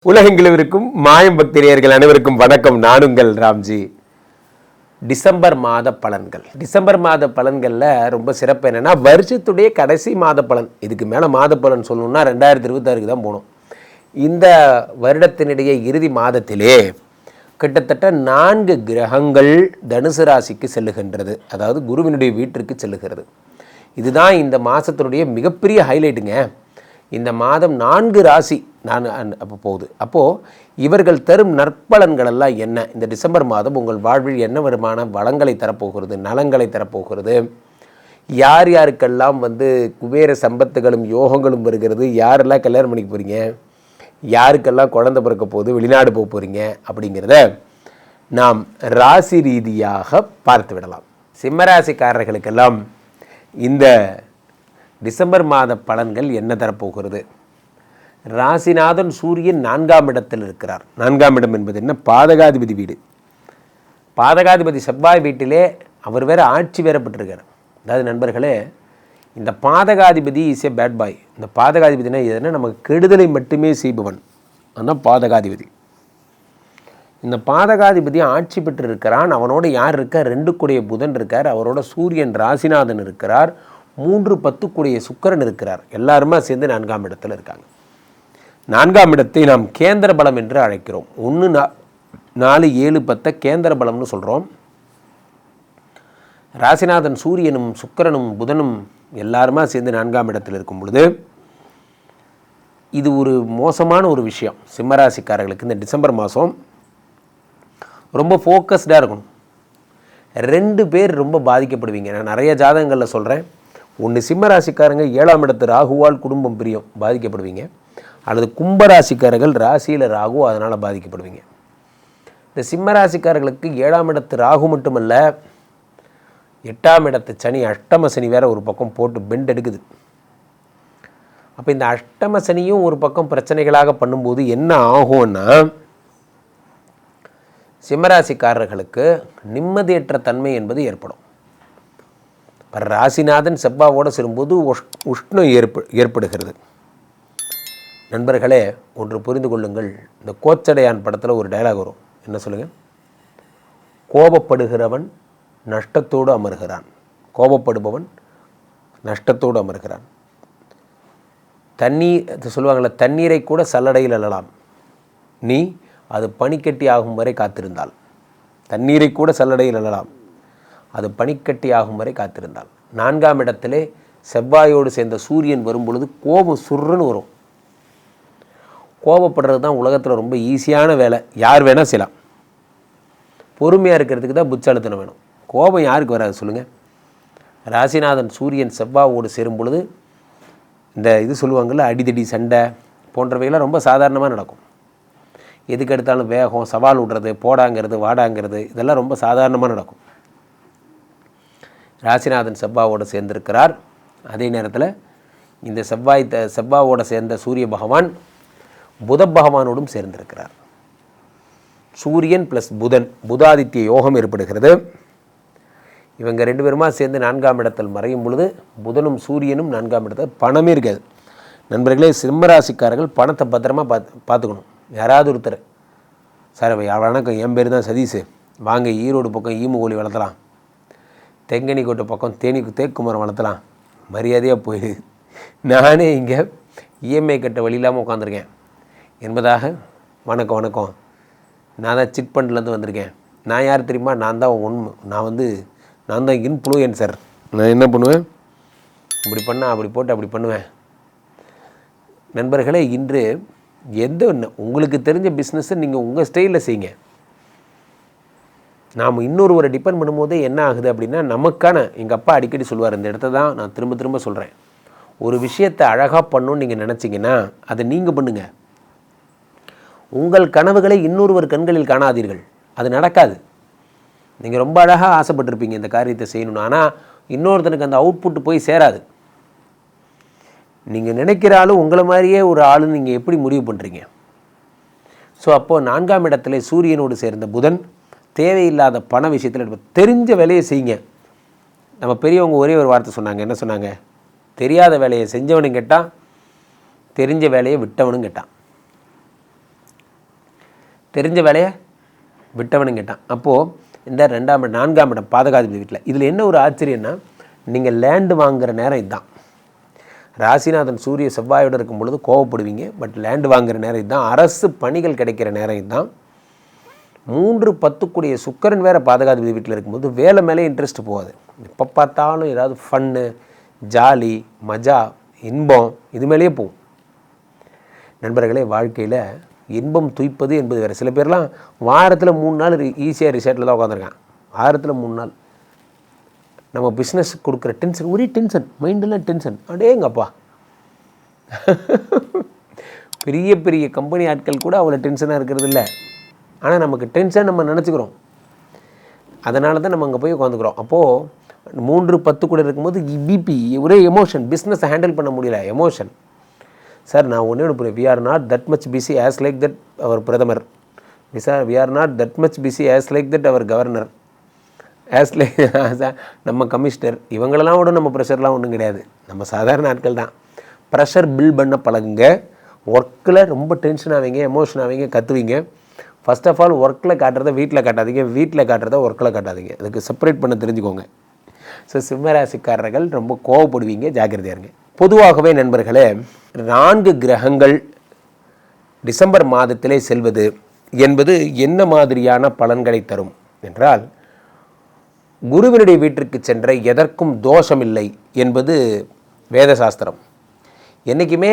உலகெங்கிலும் இருக்கும் மாயம் பக்தர்கள் அனைவருக்கும் வணக்கம். நான் உங்கள் ராம்ஜி. டிசம்பர் மாத பலன்களில் ரொம்ப சிறப்பு என்னென்னா, வருஷத்துடைய கடைசி மாத பலன். இதுக்கு மேலே மாத பலன் சொல்லணும்னா 2026 தான் போகணும். இந்த வருடத்தினுடைய இறுதி மாதத்திலே கிட்டத்தட்ட 4 கிரகங்கள் தனுசு ராசிக்கு செல்லுகின்றது. அதாவது குருவினுடைய வீட்டிற்கு செல்லுகிறது. இதுதான் இந்த மாதத்தினுடைய மிகப்பெரிய ஹைலைட்டுங்க. இந்த மாதம் 4 ராசி அப்போ போகுது. அப்போது இவர்கள் தரும் நற்பலன்கள் எல்லாம் என்ன? இந்த டிசம்பர் மாதம் உங்கள் வாழ்வில் என்ன வருமான வளங்களை தரப்போகிறது, நலங்களை தரப்போகிறது, யார் யாருக்கெல்லாம் குபேர சம்பத்துகளும் யோகங்களும் வருகிறது, யாரெல்லாம் கல்யாணம் பண்ணிக்க போகிறீங்க, யாருக்கெல்லாம் குழந்தை பிறக்க போகுது, வெளிநாடு போக போகிறீங்க அப்படிங்கிறத நாம் ராசி ரீதியாக பார்த்து விடலாம். சிம்மராசிக்காரர்களுக்கெல்லாம் இந்த டிசம்பர் மாத பலன்கள் என்ன தரப்போகிறது? ராசிநாதன் சூரியன் 4ஆம் இடத்தில் இருக்கிறார். 4ஆம் இடம் என்பது என்ன? பாதகாதிபதி வீடு. பாதகாதிபதி செவ்வாய் வீட்டிலே அவர் வேறு ஆட்சி வேறப்பட்டிருக்கார். அதாவது நண்பர்களே, இந்த பாதகாதிபதி இஸ் ஏ பேட் பாய். இந்த பாதகாதிபதினா எதுனா நமக்கு கெடுதலை மட்டுமே செய்பவன். அதுதான் பாதகாதிபதி. இந்த பாதகாதிபதி ஆட்சி பெற்று இருக்கிறான். அவனோட யார் இருக்கார்? 2 கூடிய புதன் இருக்கார். அவரோட சூரியன் ராசிநாதன் இருக்கிறார். 3-10 கூடிய சுக்கிரன் இருக்கிறார். எல்லாருமா சேர்ந்து 4ஆம் இடத்துல இருக்காங்க. 4ஆம் இடத்தை நாம் கேந்திர பலம் என்று அழைக்கிறோம். 1, 4, 7, 10 கேந்திர பலம்னு சொல்கிறோம். ராசிநாதன் சூரியனும் சுக்கிரனும் புதனும் எல்லாருமா சேர்ந்து 4ஆம் இடத்தில் இருக்கும் பொழுது இது ஒரு மோசமான ஒரு விஷயம். சிம்மராசிக்காரர்களுக்கு இந்த டிசம்பர் மாதம் ரொம்ப ஃபோக்கஸ்டாக இருக்கணும். 2 பேர் ரொம்ப பாதிக்கப்படுவீங்க. நான் நிறைய ஜாதகங்களில் சொல்கிறேன். ஒன்று சிம்மராசிக்காரங்க 7ஆம் இடத்து ராகுவால் குடும்பம் பிரியம் பாதிக்கப்படுவீங்க, அல்லது கும்பராசிக்காரர்கள் ராசியில் ராகு அதனால் பாதிக்கப்படுவீங்க. இந்த சிம்மராசிக்காரர்களுக்கு 7ஆம் இடத்து ராகு மட்டுமல்ல, 8ஆம் இடத்து சனி, அஷ்டம சனி வேறு ஒரு பக்கம் போட்டு பெண்ட் எடுக்குது. அப்போ இந்த அஷ்டம சனியும் ஒரு பக்கம் பிரச்சனைகளாக பண்ணும்போது என்ன ஆகும்னா, சிம்மராசிக்காரர்களுக்கு நிம்மதியற்ற தன்மை என்பது ஏற்படும். ராசிநாதன் செவ்வாவோடு சேரும்போது உஷ்ணம் ஏற்படுகிறது. நண்பர்களே, ஒன்று புரிந்து கொள்ளுங்கள். இந்த கோச்சடையான் படத்தில் ஒரு டயலாக் வரும். என்ன சொல்லுங்கள்? கோபப்படுகிறவன் நஷ்டத்தோடு அமர்கிறான். கோபப்படுபவன் நஷ்டத்தோடு அமர்கிறான். தண்ணீர் சொல்லுவாங்கள்ல, தண்ணீரை கூட சல்லடையில் அள்ளலாம், நீ அது பனிக்கட்டி ஆகும் வரை காத்திருந்தால். தண்ணீரை கூட சல்லடையில் அள்ளலாம், அது பனிக்கட்டி ஆகும் வரை காத்திருந்தால். 4ஆம் இடத்திலே செவ்வாயோடு சேர்ந்த சூரியன் வரும் பொழுது கோபம் சுருன்னு வரும். கோபப்படுறது தான் உலகத்தில் ரொம்ப ஈஸியான வேலை. யார் வேணால் செய்யலாம். பொறுமையாக இருக்கிறதுக்கு தான் புச்சாலித்தனம் வேணும். கோபம் யாருக்கு வராது சொல்லுங்கள்? ராசிநாதன் சூரியன் செவ்வாவோடு சேரும் பொழுது இந்த இது சொல்லுவாங்கள்ல, அடிதடி சண்டை போன்றவைகளாம் ரொம்ப சாதாரணமாக நடக்கும். எதுக்கு எடுத்தாலும் வேகம், சவால் விடுறது, போடாங்கிறது, வாடாங்கிறது, இதெல்லாம் ரொம்ப சாதாரணமாக நடக்கும். ராசிநாதன் செவ்வாவோடு சேர்ந்திருக்கிறார். அதே நேரத்தில் இந்த செவ்வாவோடு சேர்ந்த சூரிய பகவான் புத பகவானோடும் சேர்ந்திருக்கிறார். சூரியன் ப்ளஸ் புதன், புதாதித்ய யோகம் ஏற்படுகிறது. இவங்க 2 பேருமா சேர்ந்து 4ஆம் இடத்தில் மறையும் பொழுது புதனும் சூரியனும் 4ஆம் இடத்தில் பணமே இருக்காது. நண்பர்களே, சிம்மராசிக்காரர்கள் பணத்தை பத்திரமா பார்த்துக்கணும். யாராவது ஒருத்தர், சார் வணக்கம், என் பேர் தான் சதீஷ், வாங்க ஈரோடு பக்கம் ஈமு கோழி வளர்த்தலாம், தெங்கனி கோட்டை பக்கம் தேக்கு மரம் வளர்த்தலாம், மரியாதையாக போயிடு, நானே இங்கே இஎம்ஐ கட்ட வழி இல்லாமல் உட்காந்துருக்கேன் என்பதாக, வணக்கம், நான் தான் சிட் ஃபண்ட்லேருந்து வந்திருக்கேன், நான் யார் தெரியுமா, நான் தான் இன்ஃப்ளூயன்சர், நான் என்ன பண்ணுவேன், இப்படி பண்ணால் அப்படி போட்டு அப்படி பண்ணுவேன். நண்பர்களே, இன்று உங்களுக்கு தெரிஞ்ச பிஸ்னஸை நீங்கள் உங்கள் ஸ்டைலில் செய்யுங்க. நாம் இன்னொருவரை டிபெண்ட் பண்ணும்போதே என்ன ஆகுது அப்படின்னா, நமக்கான, எங்கள் அப்பா அடிக்கடி சொல்லுவார், இந்த இடத்த தான் நான் திரும்ப சொல்கிறேன், ஒரு விஷயத்தை அழகாக பண்ணணும்னு நீங்கள் நினச்சிங்கன்னா அதை நீங்கள் பண்ணுங்கள். உங்கள் கனவுகளை இன்னொருவர் கண்களில் காணாதீர்கள். அது நடக்காது. நீங்கள் ரொம்ப அழகாக ஆசைப்பட்டிருப்பீங்க இந்த காரியத்தை செய்யணும்னு, ஆனால் இன்னொருத்தனுக்கு அந்த அவுட்புட்டு போய் சேராது. நீங்கள் நினைக்கிற ஆளும் உங்களை மாதிரியே ஒரு ஆளுன்னு நீங்கள் எப்படி முடிவு பண்ணுறீங்க? ஸோ அப்போது 4ஆம் இடத்துல சூரியனோடு சேர்ந்த புதன் தேவையில்லாத பண விஷயத்தில் தெரிஞ்ச வேலையை செய்யுங்க. நம்ம பெரியவங்க ஒரே ஒரு வார்த்தை சொன்னாங்க. என்ன சொன்னாங்க? தெரியாத வேலையை செஞ்சவனும் கேட்டான், தெரிஞ்ச வேலையை விட்டவனும் கேட்டான். தெரிஞ்ச வேலையை விட்டவனும் கேட்டான். அப்போது இந்த 2ஆம் இடம் 4ஆம் இடம் பாதகாதிபதி வீட்டில். இதில் என்ன ஒரு ஆச்சரியன்னா, நீங்கள் லேண்டு வாங்குகிற நேரம் இதுதான். ராசிநாதன் சூரிய செவ்வாயோடு இருக்கும் பொழுது கோவப்படுவீங்க. பட் லேண்டு வாங்குகிற நேரம் இதுதான். அரசு பணிகள் கிடைக்கிற நேரம் இதுதான். 3-10 சுக்கிரன் வேறு பாதகாதிபதி வீட்டில் இருக்கும்போது வேலை மேலே இன்ட்ரெஸ்ட் போகாது. எப்போ பார்த்தாலும் ஏதாவது ஃபன்னு, ஜாலி, மஜா, இன்பம் இது மேலேயே போகும். நண்பர்களே, வாழ்க்கையில் இன்பம் துய்ப்பது என்பது வேறு. சில பேர்லாம் வாரத்தில் 3 நாள் ஈஸியாக ரிசார்ட்டில் தான் உட்காந்துருக்கான். வாரத்தில் 3 நாள் நம்ம பிஸ்னஸ் கொடுக்குற டென்ஷன், ஒரே டென்ஷன், மைண்டெல்லாம் டென்ஷன். அடேங்கப்பா, பெரிய பெரிய கம்பெனி ஆட்கள் கூட அவ்வளோ டென்ஷனாக இருக்கிறது இல்லை. ஆனால் நமக்கு டென்ஷன் நம்ம நினச்சிக்கிறோம். அதனால தான் நம்ம அங்கே போய் உட்காந்துக்கிறோம். அப்போது 3-10 கூட இருக்கும்போது பிபி, ஒரே எமோஷன், பிஸ்னஸை ஹேண்டில் பண்ண முடியல, எமோஷன். சார், நான் ஒன்றே ஒன்று, we are not that much busy as like that அவர் பிரதமர். We are not that much busy as like that அவர் கவர்னர், ஆஸ் லைக் நம்ம கமிஷனர். இவங்களெல்லாம் விட நம்ம ப்ரெஷர்லாம் ஒன்றும் கிடையாது. நம்ம சாதாரண ஆட்கள் தான். ப்ரெஷர் பில்ட் பண்ண பழகுங்க. ஒர்க்கில் ரொம்ப டென்ஷன் ஆவீங்க, எமோஷன் ஆவீங்க, கத்துவீங்க. ஃபர்ஸ்ட் ஆஃப் ஆல் ஒர்க்கில் காட்டுறத வீட்டில் காட்டாதீங்க, வீட்டில் காட்டுறத ஒர்க்கில் காட்டாதீங்க. அதுக்கு செப்பரேட் பண்ண தெரிஞ்சுக்கோங்க. ஸோ சிம்மராசிக்காரர்கள் ரொம்ப கோவப்படுவீங்க, ஜாக்கிரதையாக இருங்க. பொதுவாகவே நண்பர்களே, 4 கிரகங்கள் டிசம்பர் மாதத்திலே செல்வது என்பது என்ன மாதிரியான பலன்களை தரும் என்றால், குருவினுடைய வீட்டிற்கு சென்ற எதற்கும் தோஷமில்லை என்பது வேதசாஸ்திரம். என்றைக்குமே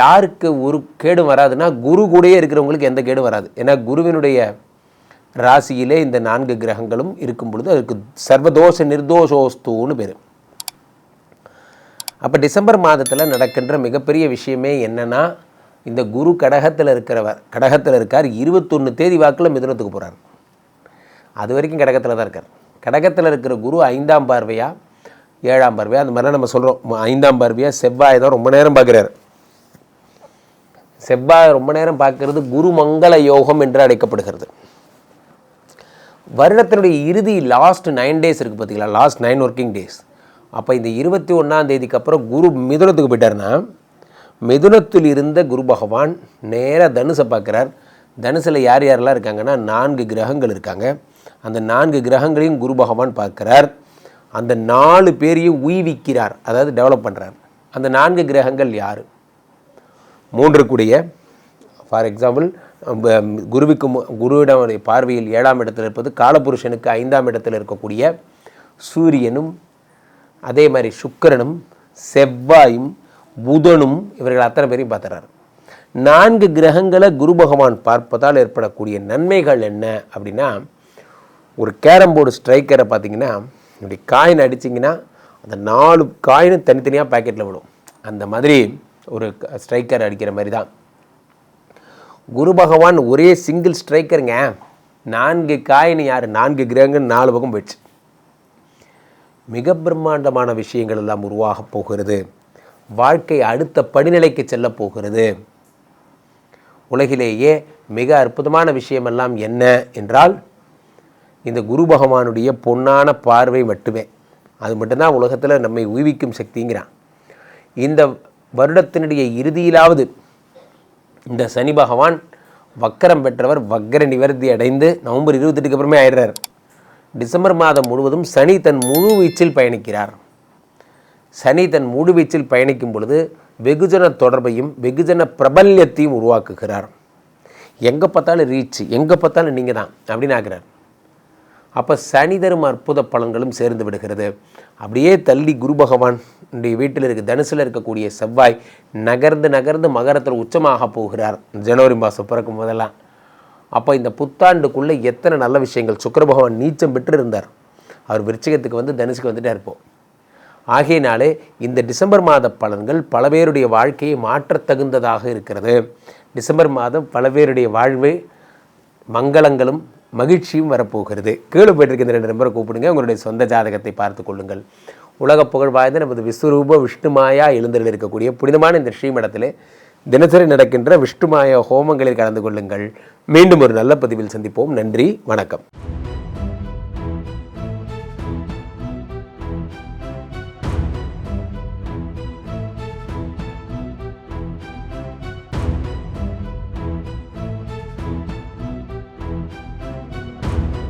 யாருக்கு ஒரு கேடு வராதுன்னா, குரு கூடயே இருக்கிறவங்களுக்கு எந்த கேடும் வராது. ஏன்னா குருவினுடைய ராசியிலே இந்த 4 கிரகங்களும் இருக்கும் பொழுது அதுக்கு சர்வதோஷ நிர்தோஷோஸ்துன்னு பேர். அப்போ டிசம்பர் மாதத்தில் நடக்கின்ற மிகப்பெரிய விஷயமே என்னென்னா, இந்த குரு கடகத்தில் இருக்கார். 21 தேதி வாக்கில் மிதுனத்துக்கு போகிறார். அது வரைக்கும் கடகத்தில் தான் இருக்கார். கடகத்தில் இருக்கிற குரு 5ஆம் பார்வையா 7ஆம் பார்வையா, அந்த மாதிரிலாம் நம்ம சொல்கிறோம். 5ஆம் பார்வையா செவ்வாய் தான் ரொம்ப நேரம் பார்க்குறாரு. செவ்வாய் ரொம்ப நேரம் பார்க்கறது குரு மங்கள யோகம் என்று அழைக்கப்படுகிறது. வருடத்தினுடைய இறுதி லாஸ்ட் 9 டேஸ் இருக்குது பார்த்தீங்களா, லாஸ்ட் 9 ஒர்க்கிங் டேஸ். அப்போ இந்த 21ஆம் தேதிக்கு அப்புறம் குரு மிதுனத்துக்கு போயிட்டார்னா, மிதுனத்தில் இருந்த குரு பகவான் நேராக தனுசை பார்க்குறார். தனுசில் யார் யாரெல்லாம் இருக்காங்கன்னா 4 கிரகங்கள் இருக்காங்க. அந்த 4 கிரகங்களையும் குரு பகவான் பார்க்குறார். அந்த 4 பேரையும் உய்விக்கிறார், அதாவது டெவலப் பண்ணுறார். அந்த 4 கிரகங்கள் யார்? 3 கூடிய, ஃபார் எக்ஸாம்பிள், குருவிடம் பார்வையில் 7ஆம் இடத்தில் இருப்பது காலபுருஷனுக்கு 5ஆம் இடத்தில் இருக்கக்கூடிய சூரியனும், அதே மாதிரி சுக்கிரனும், செவ்வாயும், புதனும், இவர்கள் அத்தனை பேரையும் பார்த்துறாரு. 4 கிரகங்களை குரு பகவான் பார்ப்பதால் ஏற்படக்கூடிய நன்மைகள் என்ன அப்படின்னா, ஒரு கேரம் போர்டு ஸ்ட்ரைக்கரை பார்த்தீங்கன்னா, இப்படி காயின் அடிச்சிங்கன்னா அந்த 4 காயினும் தனித்தனியாக பேக்கெட்டில் விடும். அந்த மாதிரி ஒரு ஸ்ட்ரைக்கர் அடிக்கிற மாதிரி தான் குரு பகவான் ஒரே சிங்கிள் ஸ்ட்ரைக்கருங்க. 4 காயின் யார்? 4 கிரகங்கள் 4 பக்கம் போயிடுச்சு. மிக பிரம்மாண்டமான விஷயங்கள் எல்லாம் உருவாக போகிறது. வாழ்க்கை அடுத்த படிநிலைக்கு செல்ல போகிறது. உலகிலேயே மிக அற்புதமான விஷயமெல்லாம் என்ன என்றால், இந்த குரு பகவானுடைய பொன்னான பார்வை மட்டுமே. அது மட்டும்தான் உலகத்தில் நம்மை உய்விக்கும் சக்திங்கிறான். இந்த வருடத்தினுடைய இறுதியிலாவது இந்த சனி பகவான் வக்கரம் பெற்றவர், வக்கர நிவர்த்தி அடைந்து நவம்பர் 28க்கு அப்புறமே ஆயிடுறார். டிசம்பர் மாதம் முழுவதும் சனி தன் முழு வீச்சில் பயணிக்கிறார். சனி தன் முழு வீச்சில் பயணிக்கும் பொழுது வெகுஜன தொடர்பையும் வெகுஜன பிரபல்யத்தையும் உருவாக்குகிறார். எங்கே பார்த்தாலும் ரீச், எங்கே பார்த்தாலும் நீங்கள் தான் அப்படின்னு ஆகிறார். அப்போ சனி தரும் அற்புத பலன்களும் சேர்ந்து விடுகிறது. அப்படியே தள்ளி குரு பகவான் வீட்டில் இருக்க தனுசில் இருக்கக்கூடிய செவ்வாய் நகர்ந்து நகர்ந்து மகரத்தில் உச்சமாக போகிறார் ஜனவரி மாதம் பிறக்கும் போதெல்லாம். அப்போ இந்த புத்தாண்டுக்குள்ளே எத்தனை நல்ல விஷயங்கள். சுக்கிர பகவான் நீச்சம் பெற்று இருந்தார், அவர் விருச்சிகத்துக்கு வந்து தனுசுக்கு வந்துட்டே இருப்போம். ஆகையினாலே இந்த டிசம்பர் மாத பலன்கள் பல பேருடைய வாழ்க்கையை மாற்றத்தகுந்ததாக இருக்கிறது. டிசம்பர் மாதம் பல பேருடைய வாழ்வு மங்களங்களும் மகிழ்ச்சியும் வரப்போகிறது. கீழே போயிட்டிருக்க இந்த 2 நம்பரை கூப்பிடுங்க, உங்களுடைய சொந்த ஜாதகத்தை பார்த்து கொள்ளுங்கள். உலக புகழ் வாய்ந்த நமது விஸ்வரூப விஷ்ணுமாயா எழுந்தரில் இருக்கக்கூடிய புனிதமான இந்த ஸ்ரீமடத்திலே தினசரி நடக்கின்ற விஷ்ணுமாயா ஹோமங்களில் கலந்து கொள்ளுங்கள். மீண்டும் ஒரு நல்ல பதிவில் சந்திப்போம். நன்றி, வணக்கம்.